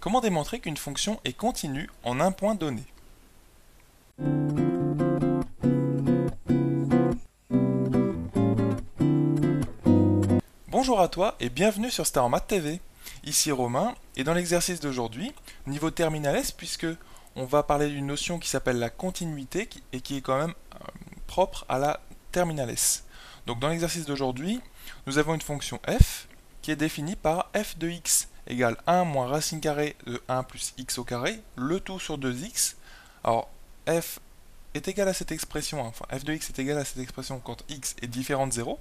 Comment démontrer qu'une fonction est continue en un point donné? Bonjour à toi et bienvenue sur Star Math TV. Ici Romain et dans l'exercice d'aujourd'hui, niveau terminal S, puisque on va parler d'une notion qui s'appelle la continuité et qui est quand même propre à la terminal S. Donc dans l'exercice d'aujourd'hui, nous avons une fonction f qui est définie par f de x égale 1 moins racine carrée de 1 plus x au carré, le tout sur 2x. Alors f est égal à cette expression, enfin f de x est égal à cette expression quand x est différent de 0,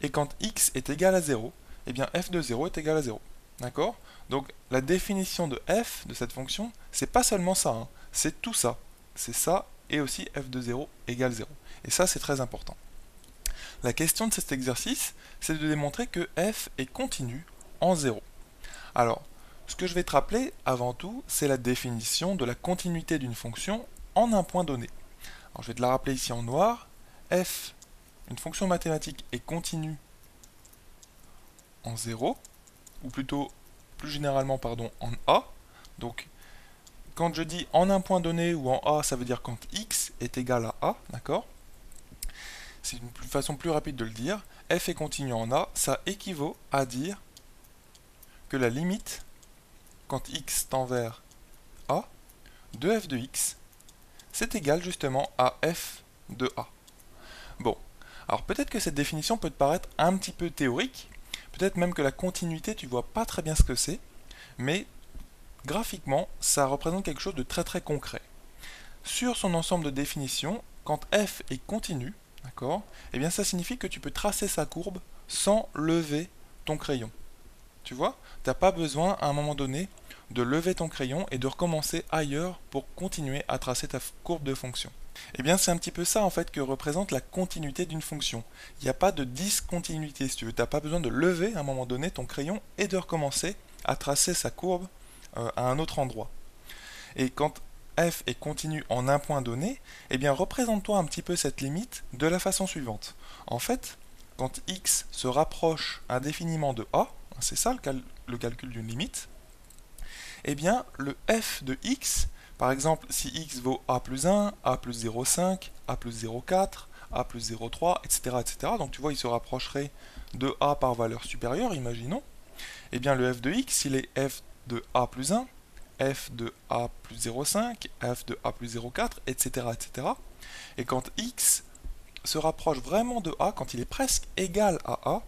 et quand x est égal à 0, eh bien f de 0 est égal à 0. D'accord? Donc la définition de f de cette fonction, c'est pas seulement ça, hein, c'est tout ça. C'est ça et aussi f de 0 égale 0. Et ça, c'est très important. La question de cet exercice, c'est de démontrer que f est continu en 0. Alors, ce que je vais te rappeler avant tout, c'est la définition de la continuité d'une fonction en un point donné. Alors, je vais te la rappeler ici en noir. F, une fonction mathématique, est continue en 0, ou plutôt, plus généralement, pardon, en A. Donc, quand je dis en un point donné ou en A, ça veut dire quand x est égal à A, d'accord? C'est une façon plus rapide de le dire. F est continu en A, ça équivaut à dire que la limite, quand x tend vers A, de f de x, c'est égal justement à f de A. Bon, alors peut-être que cette définition peut te paraître un petit peu théorique, peut-être même que la continuité, tu vois pas très bien ce que c'est, mais graphiquement, ça représente quelque chose de très très concret. Sur son ensemble de définitions, quand f est continu, d'accord, eh bien ça signifie que tu peux tracer sa courbe sans lever ton crayon. Tu vois, tu n'as pas besoin à un moment donné de lever ton crayon et de recommencer ailleurs pour continuer à tracer ta courbe de fonction. Eh bien c'est un petit peu ça en fait que représente la continuité d'une fonction. Il n'y a pas de discontinuité si tu veux, tu n'as pas besoin de lever à un moment donné ton crayon et de recommencer à tracer sa courbe à un autre endroit. Et quand f est continu en un point donné, eh bien représente-toi un petit peu cette limite de la façon suivante. En fait, quand x se rapproche indéfiniment de a, c'est ça le calcul d'une limite, eh bien le f de x, par exemple si x vaut a plus 1, a plus 0,5, a plus 0,4, a plus 0,3, etc., etc., donc tu vois il se rapprocherait de a par valeur supérieure, imaginons, eh bien le f de x, il est f de a plus 1, f de a plus 0,5, f de a plus 0,4, etc., etc. Et quand x se rapproche vraiment de a, quand il est presque égal à a,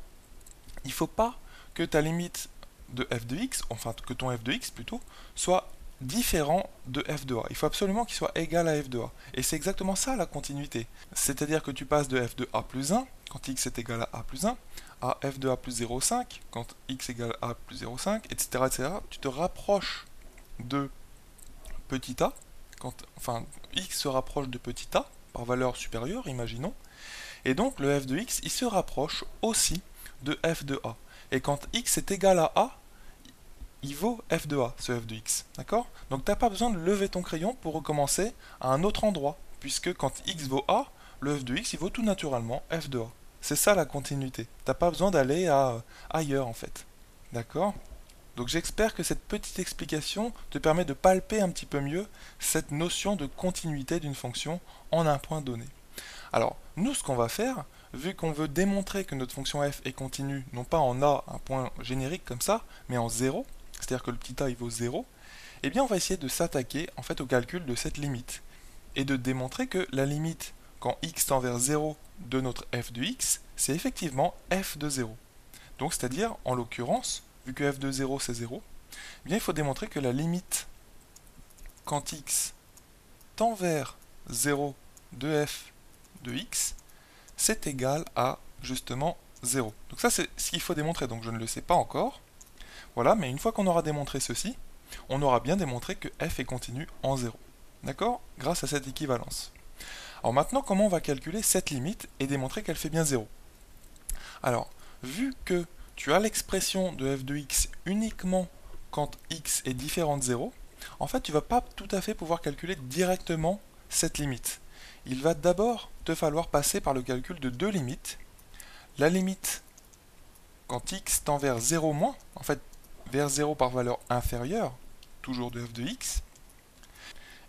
il ne faut pas que ta limite de f de x, enfin que ton f de x plutôt, soit différent de f de a. Il faut absolument qu'il soit égal à f de a. Et c'est exactement ça la continuité. C'est-à-dire que tu passes de f de a plus 1, quand x est égal à a plus 1, à f de a plus 0,5, quand x égale à a plus 0,5, etc., etc. Tu te rapproches de petit a, enfin x se rapproche de petit a, par valeur supérieure, imaginons, et donc le f de x, il se rapproche aussi de f de a. Et quand x est égal à a, il vaut f de a, ce f de x, d'accord? Donc tu n'as pas besoin de lever ton crayon pour recommencer à un autre endroit, puisque quand x vaut a, le f de x, il vaut tout naturellement f de a. C'est ça la continuité. Tu n'as pas besoin d'aller ailleurs, en fait. D'accord? Donc j'espère que cette petite explication te permet de palper un petit peu mieux cette notion de continuité d'une fonction en un point donné. Alors, nous ce qu'on va faire, vu qu'on veut démontrer que notre fonction f est continue, non pas en a, un point générique comme ça, mais en 0, c'est-à-dire que le petit a il vaut 0, eh bien on va essayer de s'attaquer en fait au calcul de cette limite, et de démontrer que la limite quand x tend vers 0 de notre f de x, c'est effectivement f de 0. Donc c'est-à-dire, en l'occurrence, vu que f de 0 c'est 0, eh bien il faut démontrer que la limite quand x tend vers 0 de f de x, c'est égal à justement 0. Donc ça c'est ce qu'il faut démontrer, donc je ne le sais pas encore. Voilà, mais une fois qu'on aura démontré ceci, on aura bien démontré que f est continu en 0. D'accord? Grâce à cette équivalence. Alors maintenant, comment on va calculer cette limite et démontrer qu'elle fait bien 0? Alors, vu que tu as l'expression de f de x uniquement quand x est différent de 0, en fait tu ne vas pas tout à fait pouvoir calculer directement cette limite. Il va d'abord te falloir passer par le calcul de deux limites. La limite quand x tend vers 0 moins, en fait vers 0 par valeur inférieure, toujours de f de x,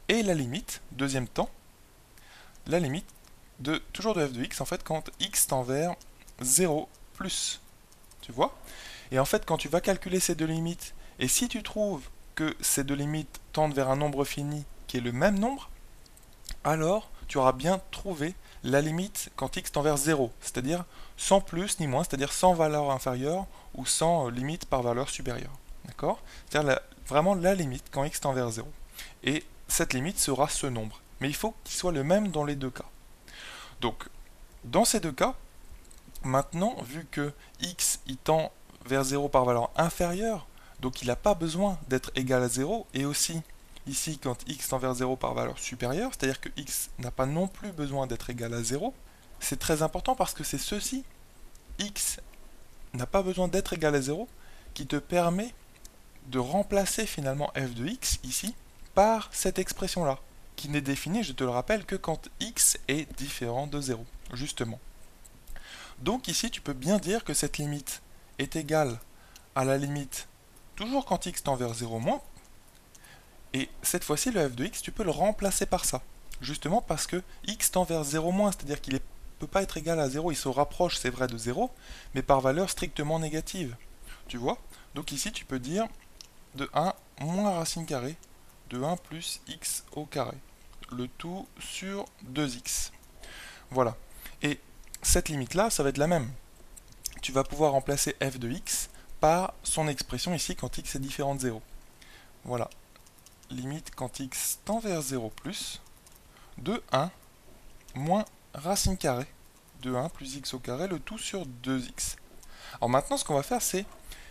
et la limite, deuxième temps, la limite de toujours de f de x, en fait, quand x tend vers 0 plus. Tu vois? Et en fait, quand tu vas calculer ces deux limites, et si tu trouves que ces deux limites tendent vers un nombre fini qui est le même nombre, alors tu auras bien trouvé la limite quand x tend vers 0, c'est-à-dire sans plus ni moins, c'est-à-dire sans valeur inférieure ou sans limite par valeur supérieure. D'accord? C'est-à-dire vraiment la limite quand x tend vers 0. Et cette limite sera ce nombre. Mais il faut qu'il soit le même dans les deux cas. Donc, dans ces deux cas, maintenant, vu que x il tend vers 0 par valeur inférieure, donc il n'a pas besoin d'être égal à 0, et aussi ici quand x tend vers 0 par valeur supérieure, c'est-à-dire que x n'a pas non plus besoin d'être égal à 0, c'est très important parce que c'est ceci, x n'a pas besoin d'être égal à 0, qui te permet de remplacer finalement f de x ici par cette expression-là, qui n'est définie, je te le rappelle, que quand x est différent de 0, justement. Donc ici, tu peux bien dire que cette limite est égale à la limite, toujours quand x tend vers 0 moins, et cette fois-ci, le f de x, tu peux le remplacer par ça, justement parce que x tend vers 0 moins, c'est-à-dire qu'il ne peut pas être égal à 0, il se rapproche, c'est vrai, de 0, mais par valeur strictement négative. Tu vois? Donc ici, tu peux dire de 1 moins racine carrée de 1 plus x au carré, le tout sur 2x. Voilà. Et cette limite-là, ça va être la même. Tu vas pouvoir remplacer f de x par son expression ici quand x est différent de 0. Voilà. Limite quand x tend vers 0 plus de 1 moins racine carrée de 1 plus x au carré, le tout sur 2x. Alors maintenant, ce qu'on va faire, c'est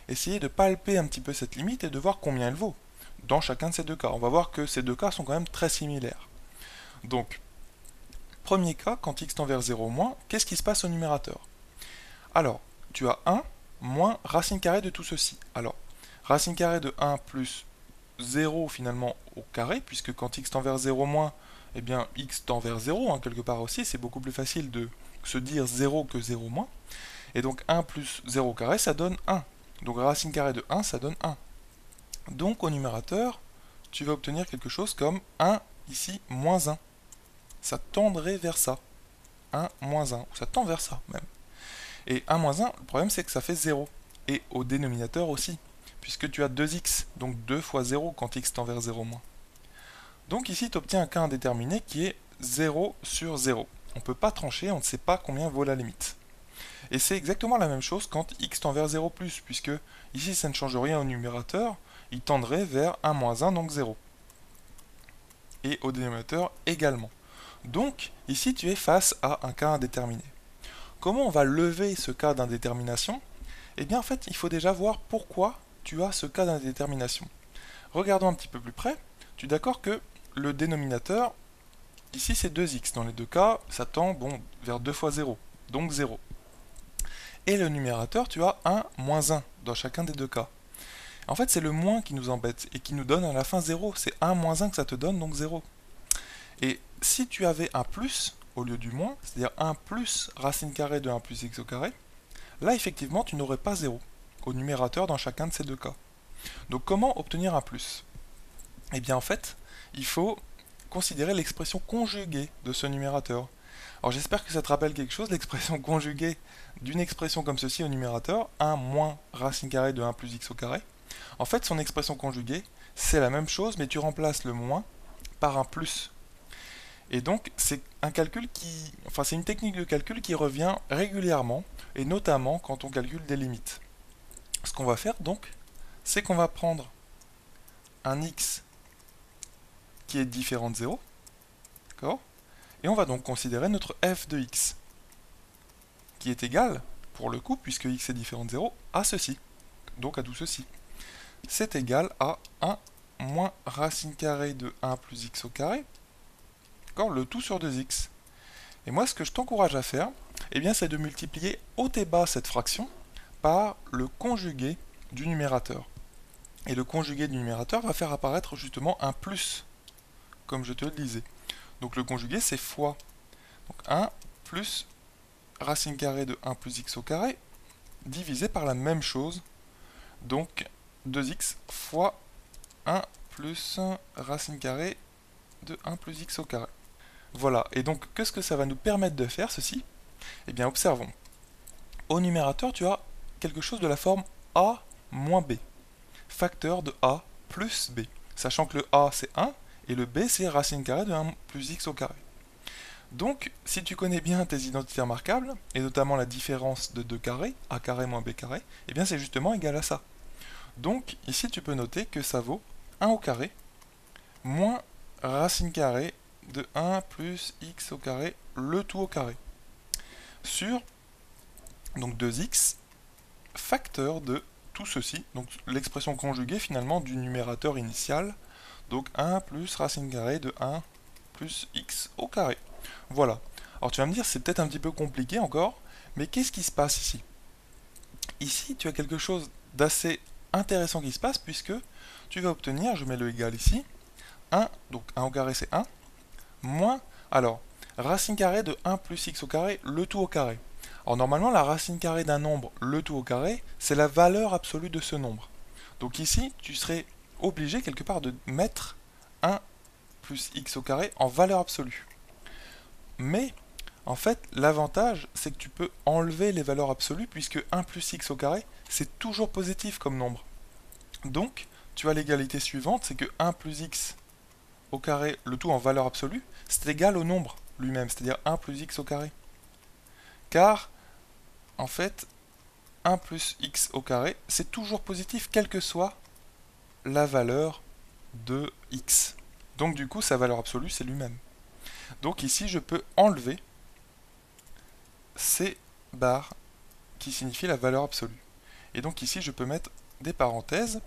essayer de palper un petit peu cette limite et de voir combien elle vaut dans chacun de ces deux cas. On va voir que ces deux cas sont quand même très similaires. Donc, premier cas, quand x tend vers 0 moins, qu'est-ce qui se passe au numérateur? Alors, tu as 1 moins racine carrée de tout ceci. Alors, racine carrée de 1 plus 0 finalement au carré, puisque quand x tend vers 0 moins, eh bien x tend vers 0, hein, quelque part aussi, c'est beaucoup plus facile de se dire 0 que 0 moins. Et donc 1 plus 0 au carré, ça donne 1. Donc racine carrée de 1, ça donne 1. Donc au numérateur, tu vas obtenir quelque chose comme 1 ici moins 1. Ça tendrait vers ça. 1 moins 1, ou ça tend vers ça même. Et 1 moins 1, le problème c'est que ça fait 0. Et au dénominateur aussi, puisque tu as 2x, donc 2 fois 0 quand x tend vers 0 moins. Donc ici tu obtiens un cas indéterminé qui est 0 sur 0. On ne peut pas trancher, on ne sait pas combien vaut la limite. Et c'est exactement la même chose quand x tend vers 0+, puisque ici ça ne change rien au numérateur, il tendrait vers 1 moins 1, donc 0. Et au dénominateur également. Donc ici tu es face à un cas indéterminé. Comment on va lever ce cas d'indétermination? Eh bien en fait il faut déjà voir pourquoi tu as ce cas d'indétermination. Regardons un petit peu plus près, tu es d'accord que le dénominateur, ici c'est 2x, dans les deux cas ça tend vers 2 fois 0, donc 0. Et le numérateur, tu as 1 moins 1 dans chacun des deux cas. En fait, c'est le moins qui nous embête et qui nous donne à la fin 0. C'est 1 moins 1 que ça te donne, donc 0. Et si tu avais un plus au lieu du moins, c'est-à-dire 1 plus racine carrée de 1 plus x au carré, là, effectivement, tu n'aurais pas 0 au numérateur dans chacun de ces deux cas. Donc, comment obtenir un plus? Eh bien, en fait, il faut considérer l'expression conjuguée de ce numérateur. Alors j'espère que ça te rappelle quelque chose, l'expression conjuguée d'une expression comme ceci au numérateur, 1 moins racine carrée de 1 plus x au carré. En fait, son expression conjuguée, c'est la même chose, mais tu remplaces le moins par un plus. Et donc, c'est un calcul c'est une technique de calcul qui revient régulièrement, et notamment quand on calcule des limites. Ce qu'on va faire donc, c'est qu'on va prendre un x qui est différent de 0, d'accord? Et on va donc considérer notre f de x, qui est égal, pour le coup, puisque x est différent de 0, à ceci, donc à tout ceci. C'est égal à 1 moins racine carrée de 1 plus x au carré, d'accord, le tout sur 2x. Et moi, ce que je t'encourage à faire, eh bien, c'est de multiplier haut et bas cette fraction par le conjugué du numérateur. Et le conjugué du numérateur va faire apparaître justement un plus, comme je te le disais. Donc le conjugué, c'est fois. Donc 1 plus racine carrée de 1 plus x au carré, divisé par la même chose, donc 2x fois 1 plus racine carrée de 1 plus x au carré. Voilà, et donc qu'est-ce que ça va nous permettre de faire ceci? Eh bien observons. Au numérateur, tu as quelque chose de la forme a moins b, facteur de a plus b, sachant que le a c'est 1 et le b c'est racine carrée de 1 plus x au carré. Donc, si tu connais bien tes identités remarquables, et notamment la différence de 2 carrés, a carré moins b carré, eh bien c'est justement égal à ça. Donc, ici tu peux noter que ça vaut 1 au carré moins racine carrée de 1 plus x au carré, le tout au carré, sur donc 2x facteur de tout ceci, donc l'expression conjuguée finalement du numérateur initial, donc 1 plus racine carrée de 1 plus x au carré. Voilà. Alors tu vas me dire, c'est peut-être un petit peu compliqué encore, mais qu'est-ce qui se passe ici? Ici, tu as quelque chose d'assez intéressant qui se passe, puisque tu vas obtenir, je mets le égal ici, 1, donc 1 au carré c'est 1, moins, alors, racine carrée de 1 plus x au carré, le tout au carré. Alors normalement, la racine carrée d'un nombre, le tout au carré, c'est la valeur absolue de ce nombre. Donc ici, tu serais obligé quelque part de mettre 1 plus x au carré en valeur absolue. Mais, en fait, l'avantage, c'est que tu peux enlever les valeurs absolues, puisque 1 plus x au carré, c'est toujours positif comme nombre. Donc, tu as l'égalité suivante, c'est que 1 plus x au carré, le tout en valeur absolue, c'est égal au nombre lui-même, c'est-à-dire 1 plus x au carré. Car, en fait, 1 plus x au carré, c'est toujours positif, quelle que soit la valeur de x. Donc du coup, sa valeur absolue, c'est lui-même. Donc ici, je peux enlever ces barres qui signifient la valeur absolue. Et donc ici, je peux mettre des parenthèses,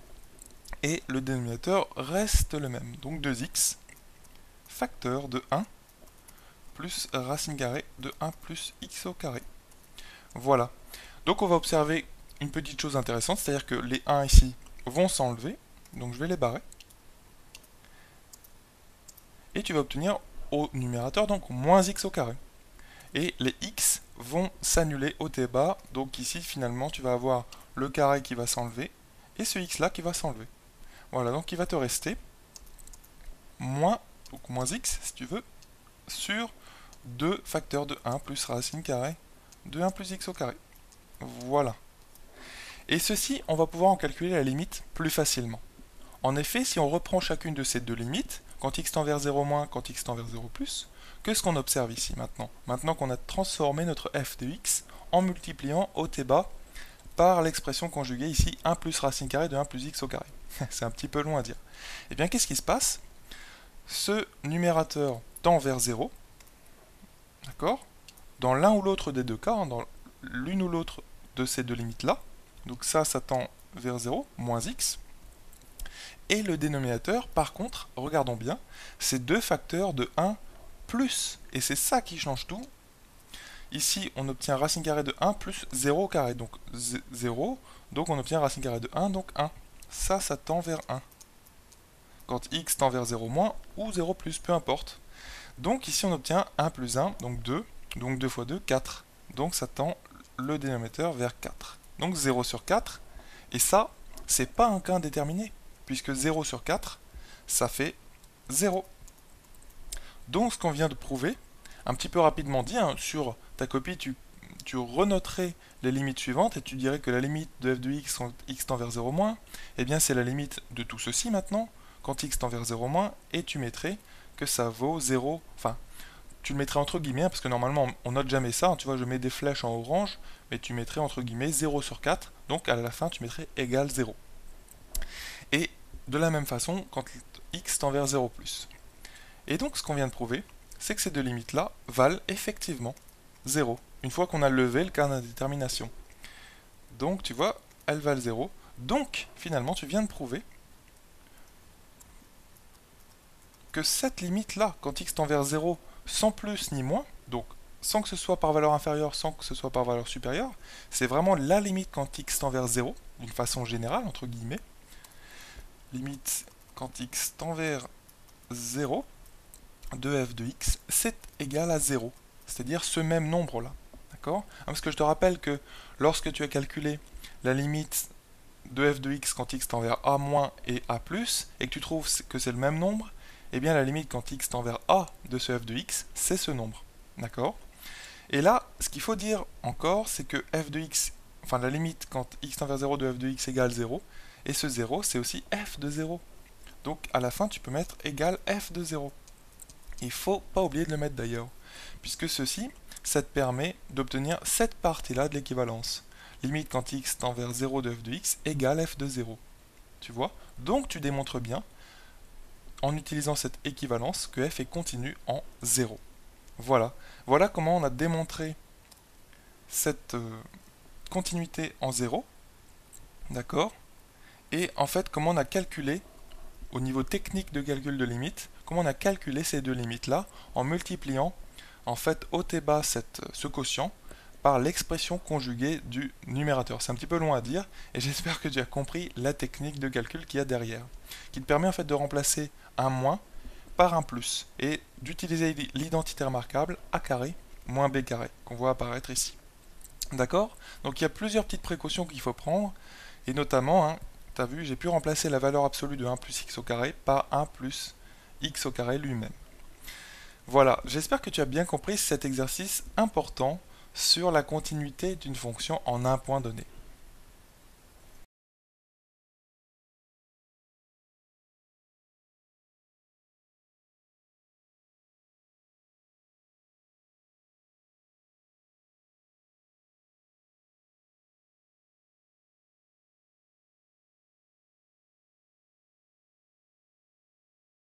et le dénominateur reste le même. Donc 2x, facteur de 1, plus racine carrée de 1 plus x au carré. Voilà. Donc on va observer une petite chose intéressante, c'est-à-dire que les 1 ici vont s'enlever, donc je vais les barrer. Et tu vas obtenir au numérateur donc moins x au carré. Et les x vont s'annuler au t bas, donc ici finalement tu vas avoir le carré qui va s'enlever, et ce x là qui va s'enlever. Voilà, donc il va te rester moins, donc moins x si tu veux, sur 2 facteurs de 1 plus racine carrée de 1 plus x au carré. Voilà. Et ceci, on va pouvoir en calculer la limite plus facilement. En effet, si on reprend chacune de ces deux limites, quand x tend vers 0 moins, quand x tend vers 0 plus, qu'est-ce qu'on observe ici maintenant? Maintenant qu'on a transformé notre f de x en multipliant haut et bas par l'expression conjuguée ici 1 plus racine carrée de 1 plus x au carré. C'est un petit peu long à dire. Eh bien, qu'est-ce qui se passe? Ce numérateur tend vers 0, d'accord? Dans l'un ou l'autre des deux cas, hein, dans l'une ou l'autre de ces deux limites-là, donc ça tend vers 0, moins x. Et le dénominateur, par contre, regardons bien, c'est 2 facteurs de 1 plus. Et c'est ça qui change tout. Ici, on obtient racine carrée de 1 plus 0 au carré. Donc 0, donc on obtient racine carrée de 1, donc 1. Ça tend vers 1. Quand x tend vers 0 moins ou 0 plus, peu importe. Donc ici, on obtient 1 plus 1, donc 2. Donc 2 fois 2, 4. Donc ça tend le dénominateur vers 4. Donc 0 sur 4. Et ça, c'est pas un cas indéterminé, puisque 0 sur 4, ça fait 0. Donc ce qu'on vient de prouver, un petit peu rapidement dit, hein, sur ta copie, tu renoterais les limites suivantes, et tu dirais que la limite de f de x quand x tend vers 0 moins, eh bien c'est la limite de tout ceci maintenant, quand x tend vers 0 moins, et tu mettrais que ça vaut 0, enfin, tu le mettrais entre guillemets, parce que normalement on note jamais ça, hein, tu vois, je mets des flèches en orange, mais tu mettrais entre guillemets 0 sur 4, donc à la fin tu mettrais égal 0. Et de la même façon, quand x tend vers 0 plus. Et donc ce qu'on vient de prouver, c'est que ces deux limites-là valent effectivement 0, une fois qu'on a levé le cas d'indétermination. Donc tu vois, elles valent 0. Donc finalement tu viens de prouver que cette limite-là, quand x tend vers 0, sans plus ni moins, donc sans que ce soit par valeur inférieure, sans que ce soit par valeur supérieure, c'est vraiment la limite quand x tend vers 0, d'une façon générale, entre guillemets. Limite quand x tend vers 0 de f de x, c'est égal à 0, c'est-à-dire ce même nombre-là. D'accord? Parce que je te rappelle que lorsque tu as calculé la limite de f de x quand x tend vers a moins et a plus, et que tu trouves que c'est le même nombre, eh bien la limite quand x tend vers a de ce f de x, c'est ce nombre. D'accord? Et là, ce qu'il faut dire encore, c'est que f de x, enfin la limite quand x tend vers 0 de f de x égale 0, et ce 0, c'est aussi f de 0. Donc à la fin, tu peux mettre égal f de 0. Il ne faut pas oublier de le mettre d'ailleurs, puisque ceci, ça te permet d'obtenir cette partie-là de l'équivalence. Limite quand x tend vers 0 de f de x égale f de 0. Tu vois? Donc tu démontres bien, en utilisant cette équivalence, que f est continu en 0. Voilà. Voilà comment on a démontré cette continuité en 0. D'accord? Et en fait, comment on a calculé, au niveau technique de calcul de limite, comment on a calculé ces deux limites-là en multipliant en fait haut et bas ce quotient par l'expression conjuguée du numérateur. C'est un petit peu long à dire, et j'espère que tu as compris la technique de calcul qu'il y a derrière, qui te permet en fait de remplacer un moins par un plus, et d'utiliser l'identité remarquable a carré moins b carré, qu'on voit apparaître ici. D'accord? Donc il y a plusieurs petites précautions qu'il faut prendre, et notamment, tu as vu, j'ai pu remplacer la valeur absolue de 1 plus x au carré par 1 plus x au carré lui-même. Voilà, j'espère que tu as bien compris cet exercice important sur la continuité d'une fonction en un point donné.